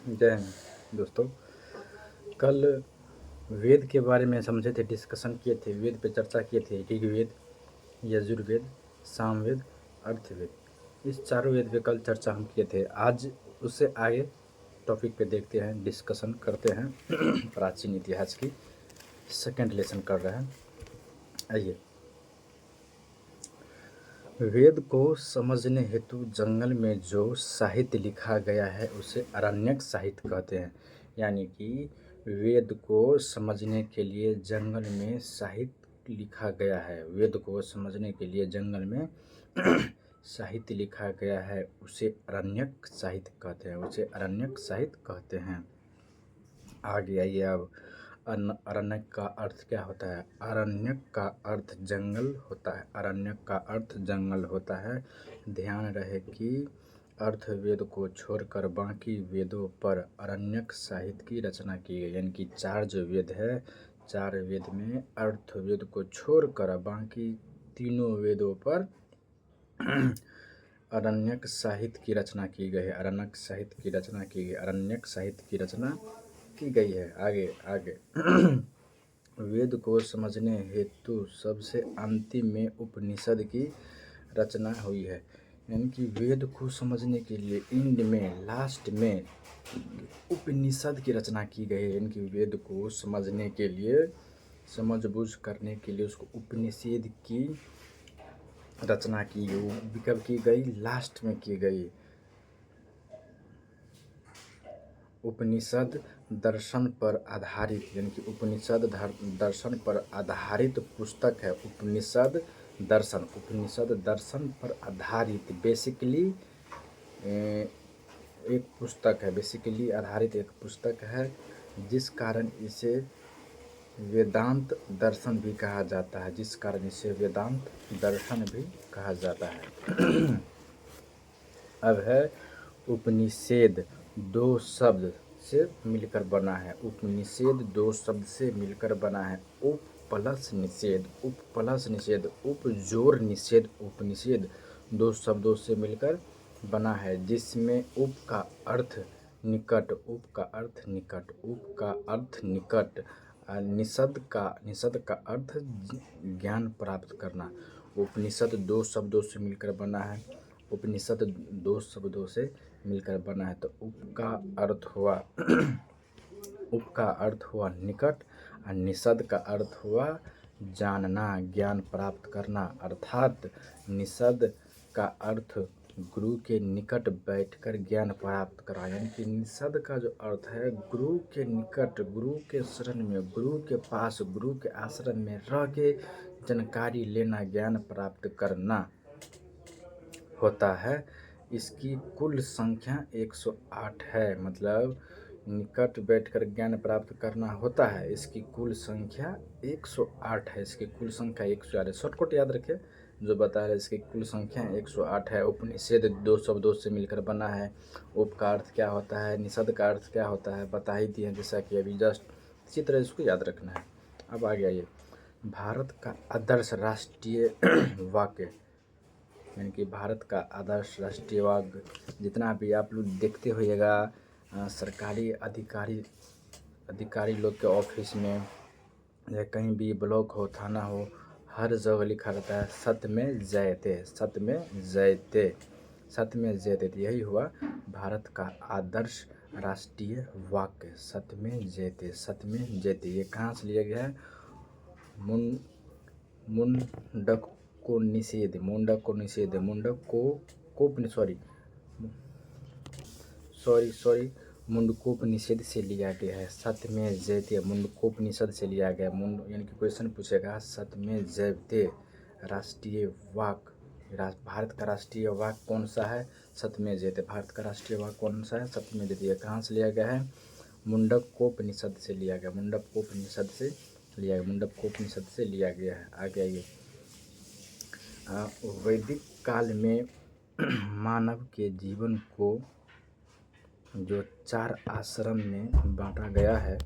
जय हिंद दोस्तों। कल वेद के बारे में समझे थे, डिस्कशन किए थे, वेद पे चर्चा किए थे। ऋग्वेद, यजुर्वेद, सामवेद, अर्थवेद, इस चारों वेद पे कल चर्चा हम किए थे। आज उससे आगे टॉपिक पे देखते हैं, डिस्कशन करते हैं प्राचीन इतिहास की सेकंड लेसन कर रहे हैं। आइए, वेद को समझने हेतु जंगल में जो साहित्य लिखा गया है उसे अरण्यक साहित्य कहते हैं। यानी कि वेद को समझने के लिए जंगल में साहित्य लिखा गया है। वेद को समझने के लिए जंगल में साहित्य लिखा गया है, उसे अरण्यक साहित्य कहते हैं, उसे अरण्यक साहित्य कहते हैं। आगे आइए अब, अरण्यक का अर्थ क्या होता है? अरण्यक का अर्थ जंगल होता है। अरण्यक का अर्थ जंगल होता है। ध्यान रहे कि अर्थवेद को छोड़कर बाकी वेदों पर अरण्यक साहित्य की रचना की गई। यानी कि चार जो वेद है, चार वेद में अर्थवेद को छोड़कर बाकी तीनों वेदों पर अरण्यक साहित्य की रचना की गई है। अरण्यक साहित्य की रचना की गई, अरण्यक साहित्य की रचना की गई है। आगे आगे वेद को समझने हेतु सबसे अंतिम में उपनिषद की रचना हुई है। यानी कि वेद को समझने के लिए एंड में, लास्ट में उपनिषद की रचना की गई है। यानी कि वेद को समझने के लिए, समझबूझ करने के लिए उसको उपनिषद की रचना की गई। वो कब की गई? लास्ट में की गई। उपनिषद दर्शन पर आधारित, यानी कि उपनिषद दर्शन पर आधारित पुस्तक है। उपनिषद दर्शन, उपनिषद दर्शन पर आधारित बेसिकली एक पुस्तक है, बेसिकली आधारित एक पुस्तक है, जिस कारण इसे वेदांत दर्शन भी कहा जाता है, जिस कारण इसे वेदांत दर्शन भी कहा जाता है। अब है उपनिषद, दो शब्द से मिलकर बना है। उपनिषद दो शब्द से मिलकर बना है। उप प्लस निषेध, उप प्लस निषेध, उप जोर निषेध। उपनिषद दो शब्दों से मिलकर बना है, जिसमें उप का अर्थ निकट, उप का अर्थ निकट, उप का अर्थ निकट, निषद का अर्थ ज्ञान प्राप्त करना। उपनिषद दो शब्दों से मिलकर बना है। उपनिषद दो शब्दों से मिलकर बना है, तो उप का अर्थ हुआ उप का अर्थ हुआ निकट और निषद का अर्थ हुआ जानना, ज्ञान प्राप्त करना। अर्थात निषद का अर्थ गुरु के निकट बैठकर ज्ञान प्राप्त करा। यानी कि निषद का जो अर्थ है, गुरु के निकट, गुरु के शरण में, गुरु के पास, गुरु के आश्रम में रह के जानकारी लेना, ज्ञान प्राप्त करना होता है। इसकी कुल संख्या 108 है। मतलब निकट बैठकर ज्ञान प्राप्त करना होता है, इसकी कुल संख्या 108 है। इसकी कुल संख्या 108 है। शॉर्टकट याद रखें, जो बता रहे इसकी कुल संख्या 108 है। उपनिषद दो शब्दों से मिलकर बना है। उप का अर्थ क्या होता है, निषद का अर्थ क्या होता है, बता ही दिए जैसा कि अभी जस्ट। इसी तरह इसको याद रखना है। अब आगे आइए, भारत का आदर्श राष्ट्रीय वाक्य, यानी कि भारत का आदर्श राष्ट्रीय वाक्य जितना भी आप लोग देखते होइएगा, सरकारी अधिकारी लोग के ऑफिस में या कहीं भी ब्लॉक हो, थाना हो, हर जगह लिखा रहता है सत्य में जयते, सत्य में जयते, सत्य में जयते। यही हुआ भारत का आदर्श राष्ट्रीय वाक्य, सत्य में जयते, सत्य में जयते। ये कहाँ से लिया गया है? मुंडक को निषेध, मुंडक को निषेध, मुंडक को सॉरी मुंडकोपनिषद से लिया गया है। सत्य में जयते मुंडकोपनिषद से लिया गया। यानी कि क्वेश्चन पूछेगा सत्य में जयते राष्ट्रीय वाक्य, भारत का राष्ट्रीय वाक्य कौन सा है? सत्य में जयते। भारत का राष्ट्रीय वाक्य कौन सा है? सत्य में जयते। कहाँ से लिया गया है? मुंडकोपनिषद से लिया गया, मुंडकोपनिषद से लिया गया, मुंडकोपनिषद से लिया गया है। आगे आइए, वैदिक काल में मानव के जीवन को जो चार आश्रम में बांटा गया है,